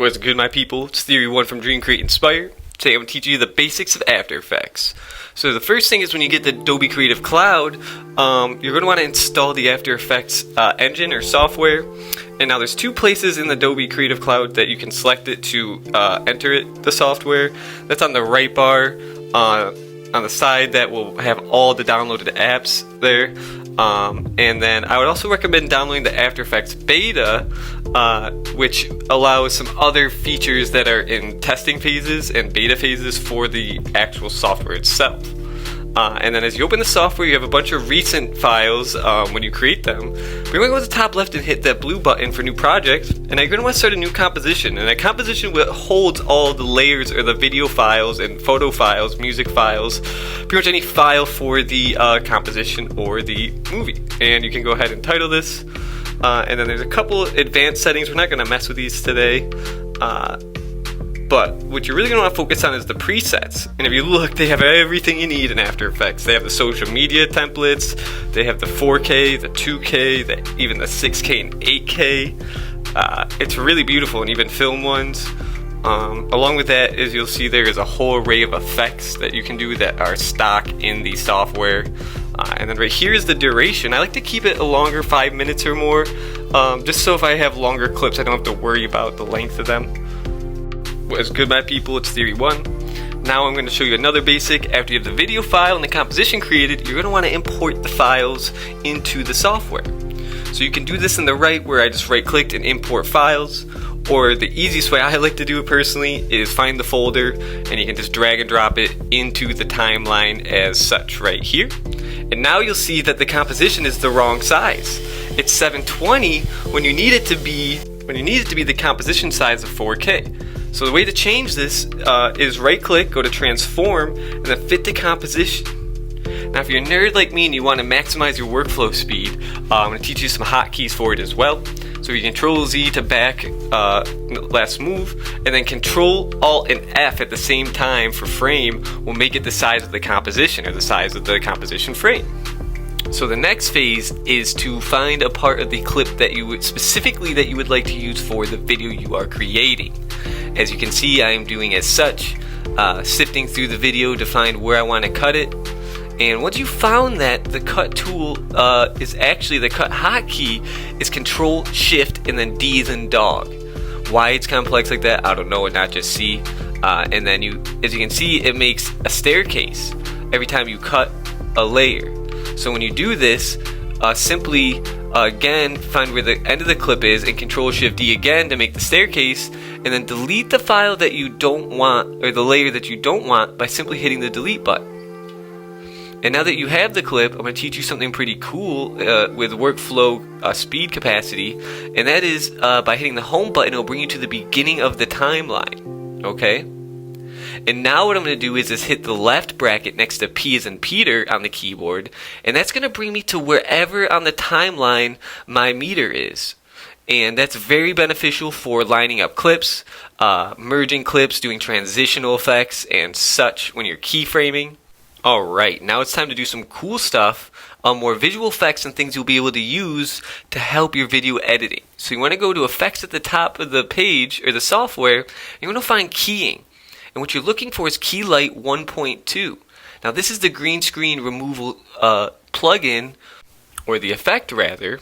What's good, my people? It's Theory 1 from Dream, Create, Inspire. Today I'm going to teach you the basics of After Effects. So the first thing is when you get the Adobe Creative Cloud, you're going to want to install the After Effects engine or software. And now there's two places in the Adobe Creative Cloud that you can select it to enter it, the software. That's on the right bar on the side that will have all the downloaded apps there. And then I would also recommend downloading the After Effects beta, which allows some other features that are in testing phases and beta phases for the actual software itself. And then as you open the software, you have a bunch of recent files when you create them. We're going to go to the top left and hit that blue button for new project, and you're going to want to start a new composition. And that composition holds all the layers or the video files and photo files, music files, pretty much any file for the composition or the movie. And you can go ahead and title this. And then there's a couple advanced settings. We're not going to mess with these today. But what you're really going to want to focus on is the presets. And if you look, they have everything you need in After Effects. They have the social media templates, they have the 4K, the 2K, even the 6K and 8K. It's really beautiful, and even film ones. Along with that, as you'll see, there is a whole array of effects that you can do that are stock in the software. And then right here is the duration. I like to keep it a longer, 5 minutes or more, just so if I have longer clips, I don't have to worry about the length of them. What's good, my people? It's Theory 1. Now I'm going to show you another basic. After you have the video file and the composition created, you're going to want to import the files into the software. So you can do this in the right, where I just right-clicked and import files, or the easiest way I like to do it personally is find the folder, and you can just drag and drop it into the timeline as such right here. And now you'll see that the composition is the wrong size. It's 720 when you need it to be the composition size of 4K. So the way to change this is right-click, go to Transform, and then fit the composition. Now if you're a nerd like me and you want to maximize your workflow speed, I'm going to teach you some hotkeys for it as well. So you Control-Z to back last move, and then Control-Alt and F at the same time for frame will make it the size of the composition, or the size of the composition frame. So the next phase is to find a part of the clip that you would like to use for the video you are creating. As you can see, I am doing as such, sifting through the video to find where I want to cut it. And once you found that, the cut tool is actually the cut hotkey is Control Shift and then D as in dog. Why it's complex like that, I don't know, and not just C. And then as you can see, it makes a staircase every time you cut a layer. So when you do this, simply again find where the end of the clip is and Control Shift D again to make the staircase, and then delete the file that you don't want, or the layer that you don't want, by simply hitting the delete button. And now that you have the clip, I'm going to teach you something pretty cool with workflow speed capacity, and that is by hitting the home button, it'll bring you to the beginning of the timeline. Okay? And now what I'm going to do is just hit the left bracket next to P as in Peter on the keyboard, and that's going to bring me to wherever on the timeline my meter is. And that's very beneficial for lining up clips, merging clips, doing transitional effects, and such when you're keyframing. Alright, now it's time to do some cool stuff, more visual effects and things you'll be able to use to help your video editing. So you want to go to Effects at the top of the page, or the software, and you're going to find Keying. And what you're looking for is Key Light 1.2. Now this is the green screen removal plugin, or the effect rather.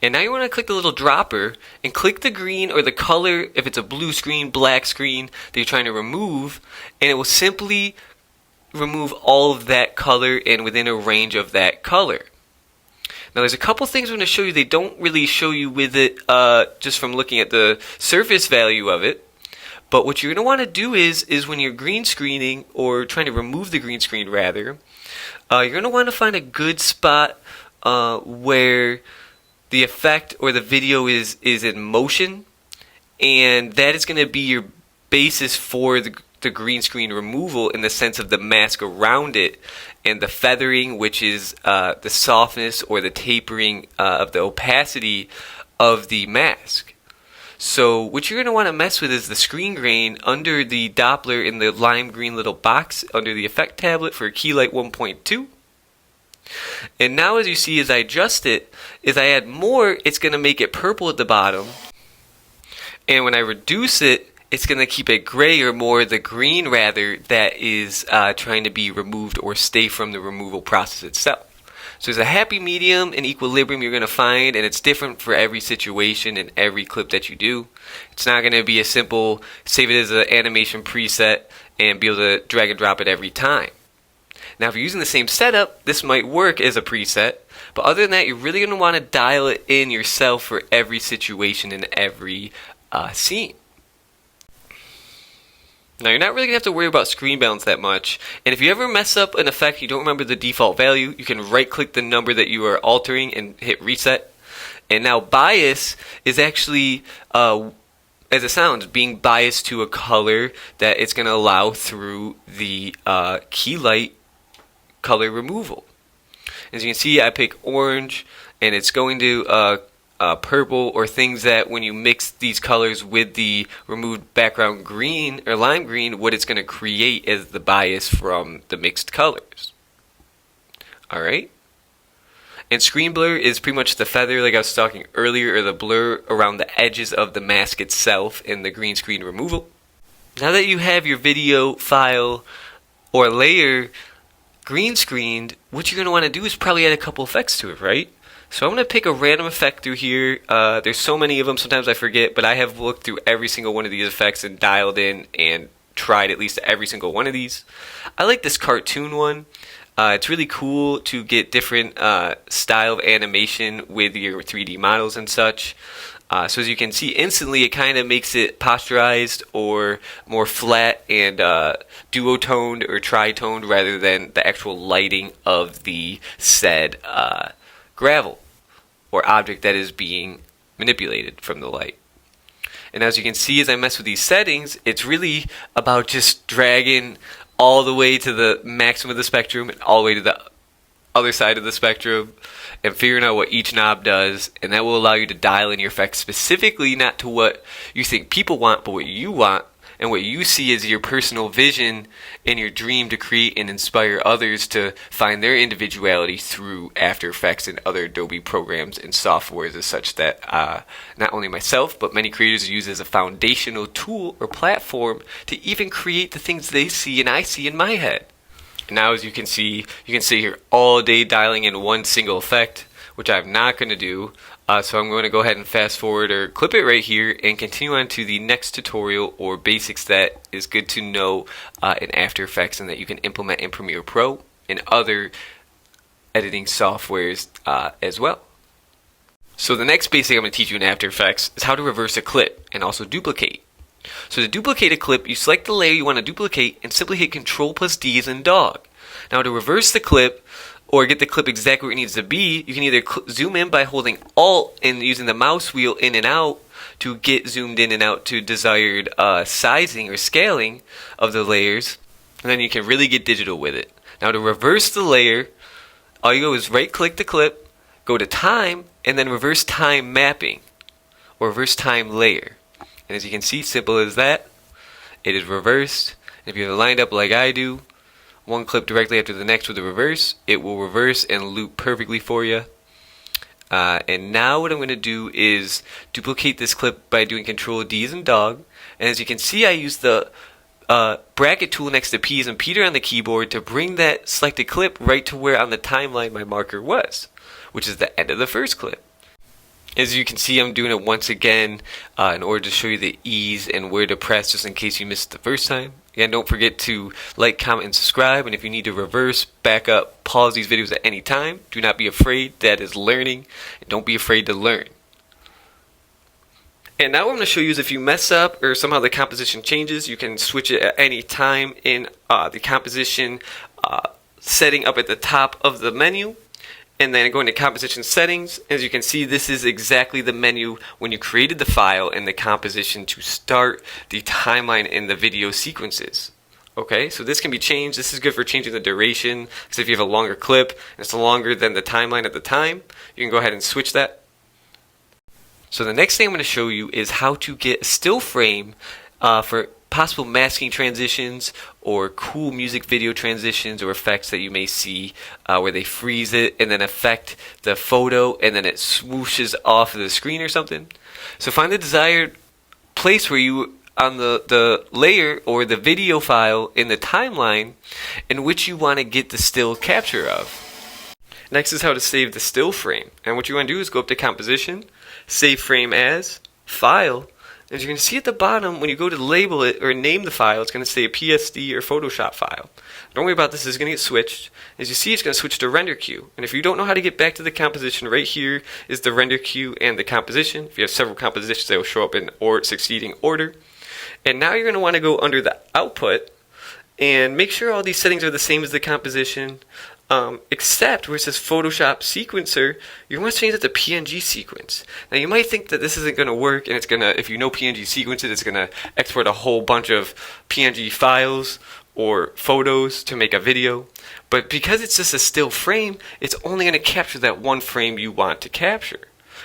And now you want to click the little dropper and click the green or the color, if it's a blue screen, black screen that you're trying to remove, and it will simply remove all of that color and within a range of that color. Now there's a couple things I'm going to show you. They don't really show you with it just from looking at the surface value of it. But what you're going to want to do is when you're green screening, or trying to remove the green screen rather, you're going to want to find a good spot where the effect or the video is in motion, and that is going to be your basis for the green screen removal, in the sense of the mask around it and the feathering, which is the softness or the tapering of the opacity of the mask. So what you're going to want to mess with is the screen grain under the Doppler in the lime green little box under the effect tablet for Key Light 1.2. And now as you see, as I adjust it, as I add more, it's going to make it purple at the bottom. And when I reduce it, it's going to keep it gray, or more the green rather, that is trying to be removed or stay from the removal process itself. So there's a happy medium and equilibrium you're going to find, and it's different for every situation and every clip that you do. It's not going to be a simple save it as an animation preset and be able to drag and drop it every time. Now if you're using the same setup, this might work as a preset, but other than that, you're really going to want to dial it in yourself for every situation and every scene. Now you're not really going to have to worry about screen balance that much, and if you ever mess up an effect, you don't remember the default value, you can right click the number that you are altering and hit reset. And now bias is actually, as it sounds, being biased to a color that it's going to allow through the key light color removal. As you can see, I pick orange, and it's going to purple, or things that when you mix these colors with the removed background green or lime green, what it's going to create is the bias from the mixed colors. Alright? And screen blur is pretty much the feather, like I was talking earlier, or the blur around the edges of the mask itself in the green screen removal. Now that you have your video file or layer green screened, what you're going to want to do is probably add a couple effects to it, right? So I'm going to pick a random effect through here. There's so many of them, sometimes I forget, but I have looked through every single one of these effects and dialed in and tried at least every single one of these. I like this cartoon one. It's really cool to get different style of animation with your 3D models and such. So as you can see instantly, it kind of makes it posturized or more flat and duotoned or tritoned rather than the actual lighting of the said gravel or object that is being manipulated from the light. And as you can see, as I mess with these settings, it's really about just dragging all the way to the maximum of the spectrum and all the way to the other side of the spectrum and figuring out what each knob does, and that will allow you to dial in your effects specifically not to what you think people want, but what you want and what you see as your personal vision and your dream to create and inspire others to find their individuality through After Effects and other Adobe programs and softwares as such that not only myself but many creators use as a foundational tool or platform to even create the things they see and I see in my head. And now as you can see here all day dialing in one single effect, which I'm not going to do. So I'm going to go ahead and fast forward or clip it right here and continue on to the next tutorial or basics that is good to know in After Effects and that you can implement in Premiere Pro and other editing softwares as well. So the next basic I'm going to teach you in After Effects is how to reverse a clip and also duplicate. So to duplicate a clip, you select the layer you want to duplicate and simply hit Ctrl plus D as in dog. Now to reverse the clip, or get the clip exactly where it needs to be, you can either zoom in by holding Alt and using the mouse wheel in and out to get zoomed in and out to desired sizing or scaling of the layers, and then you can really get digital with it. Now to reverse the layer, all you go is right click the clip, go to time, and then reverse time mapping, or reverse time layer. And as you can see, simple as that, it is reversed. If you have it lined up like I do, one clip directly after the next with the reverse, it will reverse and loop perfectly for you. And now what I'm going to do is duplicate this clip by doing Control D as in dog. And as you can see, I use the bracket tool next to P as in Peter on the keyboard to bring that selected clip right to where on the timeline my marker was, which is the end of the first clip. As you can see, I'm doing it once again in order to show you the ease and where to press just in case you missed it the first time. Again, don't forget to like, comment, and subscribe. And if you need to reverse, back up, pause these videos at any time. Do not be afraid. That is learning. And don't be afraid to learn. And now what I'm going to show you is if you mess up or somehow the composition changes, you can switch it at any time in the composition setting up at the top of the menu. And then going to composition settings, as you can see, this is exactly the menu when you created the file and the composition to start the timeline in the video sequences. Okay, so this can be changed. This is good for changing the duration, because if you have a longer clip and it's longer than the timeline at the time, you can go ahead and switch that. So the next thing I'm going to show you is how to get a still frame for possible masking transitions or cool music video transitions or effects that you may see where they freeze it and then affect the photo and then it swooshes off of the screen or something. So find the desired place where you on the layer or the video file in the timeline in which you want to get the still capture of. Next is how to save the still frame. And what you want to do is go up to Composition, Save Frame As, File. As you're going to see at the bottom, when you go to label it or name the file, it's going to say a PSD or Photoshop file. Don't worry about this, it's going to get switched. As you see, it's going to switch to render queue. And if you don't know how to get back to the composition, right here is the render queue and the composition. If you have several compositions, they will show up in succeeding order. And now you're going to want to go under the output and make sure all these settings are the same as the composition. Except where it says Photoshop sequencer, you want to change it to PNG sequence. Now you might think that this isn't going to work, and it's going to, if you know PNG sequences, it's going to export a whole bunch of PNG files or photos to make a video. But because it's just a still frame, it's only going to capture that one frame you want to capture.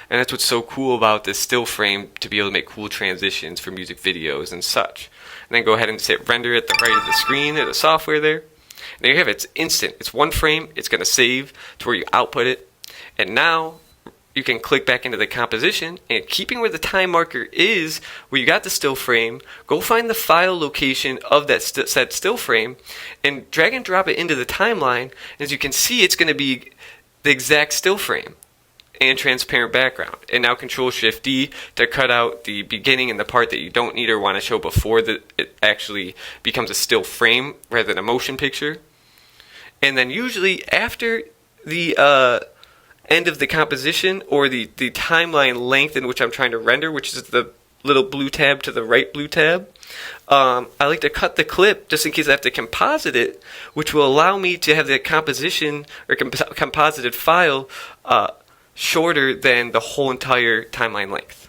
And that's what's so cool about this still frame, to be able to make cool transitions for music videos and such. And then go ahead and hit render at the right of the screen of the software there. There you have it. It's instant. It's one frame. It's going to save to where you output it. And now you can click back into the composition, and keeping where the time marker is, where you got the still frame, go find the file location of that said still frame and drag and drop it into the timeline. As you can see, it's going to be the exact still frame and transparent background. And now Control-Shift-D to cut out the beginning and the part that you don't need or want to show before it actually becomes a still frame rather than a motion picture. And then usually after the end of the composition or the timeline length in which I'm trying to render, which is the little blue tab to the right blue tab, I like to cut the clip just in case I have to composite it, which will allow me to have the composition or composited file shorter than the whole entire timeline length.